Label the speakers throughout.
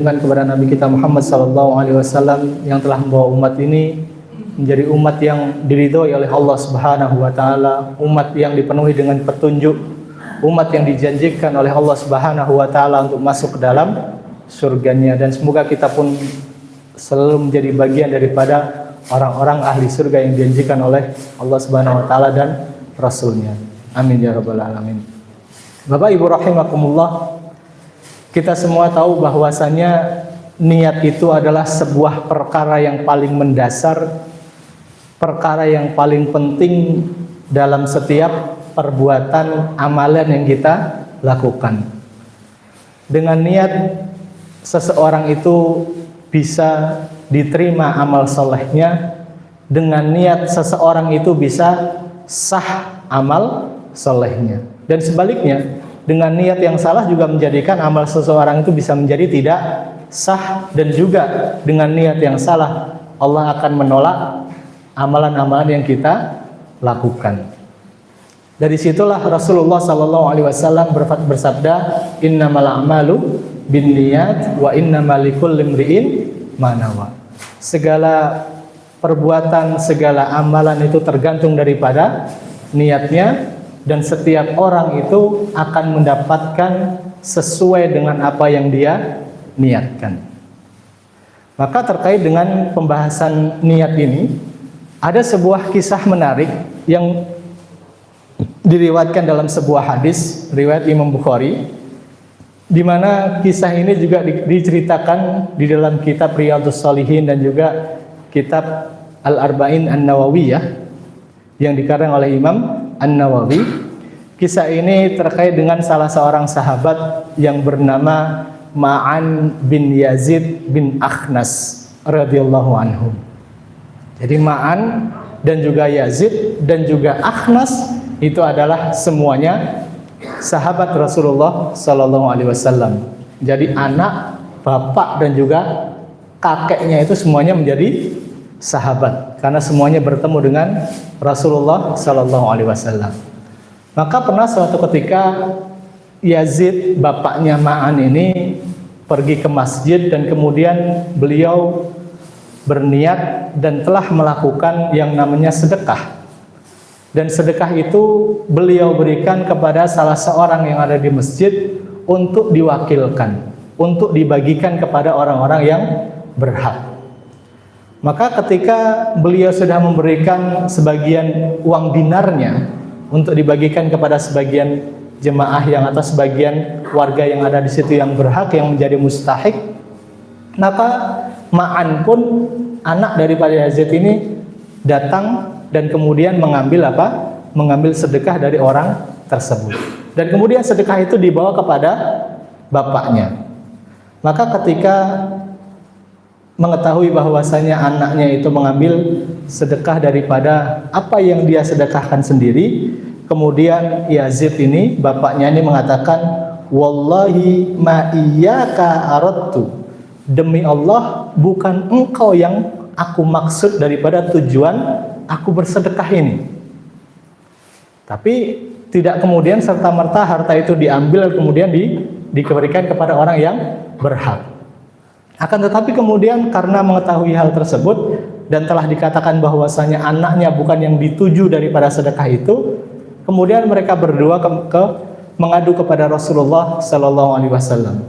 Speaker 1: kepada Nabi kita Muhammad SAW yang telah membawa umat ini menjadi umat yang diridhoi oleh Allah Subhanahu wa taala, umat yang dipenuhi dengan petunjuk, umat yang dijanjikan oleh Allah Subhanahu wa taala untuk masuk ke dalam surganya, dan semoga kita pun selalu menjadi bagian daripada orang-orang ahli surga yang dijanjikan oleh Allah Subhanahu wa taala dan Rasulnya. Amin ya rabbal alamin. Bapak Ibu rahimakumullah, kita semua tahu bahwasanya niat itu adalah sebuah perkara yang paling mendasar, perkara yang paling penting dalam setiap perbuatan amalan yang kita lakukan. Dengan niat seseorang itu bisa diterima amal solehnya, dengan niat seseorang itu bisa sah amal solehnya, dan sebaliknya dengan niat yang salah juga menjadikan amal seseorang itu bisa menjadi tidak sah, dan juga dengan niat yang salah Allah akan menolak amalan-amalan yang kita lakukan. Dari situlah Rasulullah SAW bersabda, innamal a'malu binniyat wa innamal likulli imri'in ma nawa. Segala perbuatan, segala amalan itu tergantung daripada niatnya, dan setiap orang itu akan mendapatkan sesuai dengan apa yang dia niatkan. Maka terkait dengan pembahasan niat ini, ada sebuah kisah menarik yang diriwayatkan dalam sebuah hadis riwayat Imam Bukhari, di mana kisah ini juga diceritakan di dalam kitab Riyadhus Shalihin dan juga kitab Al-Arba'in An-Nawawiyah yang dikarang oleh Imam An-Nawawi. Kisah ini terkait dengan salah seorang sahabat yang bernama Ma'an bin Yazid bin Akhnas radhiyallahu anhu. Jadi Ma'an dan juga Yazid dan juga Akhnas itu adalah semuanya sahabat Rasulullah sallallahu alaihi wasallam. Jadi anak, bapak dan juga kakeknya itu semuanya menjadi sahabat karena semuanya bertemu dengan Rasulullah sallallahu alaihi wasallam. Maka pernah suatu ketika Yazid, bapaknya Ma'an ini pergi ke masjid, dan kemudian beliau berniat dan telah melakukan yang namanya sedekah. Dan sedekah itu beliau berikan kepada salah seorang yang ada di masjid untuk diwakilkan, untuk dibagikan kepada orang-orang yang berhak. Maka ketika beliau sudah memberikan sebagian uang dinarnya untuk dibagikan kepada sebagian jemaah yang atau sebagian warga yang ada di situ yang berhak, yang menjadi mustahik, maka Ma'an pun anak daripada Yazid ini datang dan kemudian mengambil apa? Mengambil sedekah dari orang tersebut. Dan kemudian sedekah itu dibawa kepada bapaknya. Maka ketika mengetahui bahwasanya anaknya itu mengambil sedekah daripada apa yang dia sedekahkan sendiri, kemudian Yazid ini, bapaknya ini mengatakan, wallahi ma iyyaka aradtu, demi Allah bukan engkau yang aku maksud daripada tujuan aku bersedekah ini. Tapi tidak kemudian serta-merta harta itu diambil kemudian diberikan kepada orang yang berhak. Akan tetapi kemudian karena mengetahui hal tersebut dan telah dikatakan bahwasanya anaknya bukan yang dituju daripada sedekah itu, kemudian mereka berdua mengadu kepada Rasulullah sallallahu alaihi wasallam.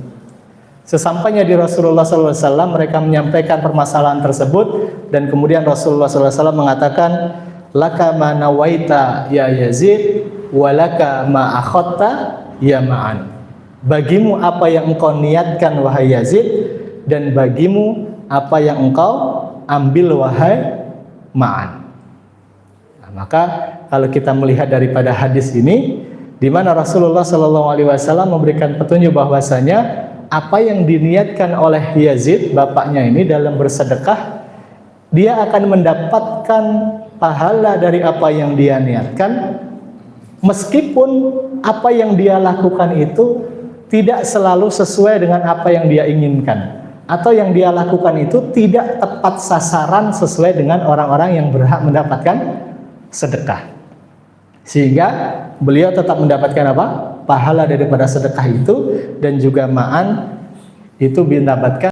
Speaker 1: Sesampainya di Rasulullah sallallahu alaihi wasallam, mereka menyampaikan permasalahan tersebut, dan kemudian Rasulullah sallallahu alaihi wasallam mengatakan, laka ma nawaita ya Yazid walaka ma akhadta ya Ma'an. Bagimu apa yang engkau niatkan wahai Yazid, dan bagimu apa yang engkau ambil wahai Ma'an. Nah, maka kalau kita melihat daripada hadis ini, di mana Rasulullah sallallahu alaihi wasallam memberikan petunjuk bahwasanya apa yang diniatkan oleh Yazid, bapaknya ini, dalam bersedekah, dia akan mendapatkan pahala dari apa yang dia niatkan, meskipun apa yang dia lakukan itu tidak selalu sesuai dengan apa yang dia inginkan, atau yang dia lakukan itu tidak tepat sasaran sesuai dengan orang-orang yang berhak mendapatkan sedekah. Sehingga beliau tetap mendapatkan apa? Pahala daripada sedekah itu, dan juga Ma'an itu mendapatkan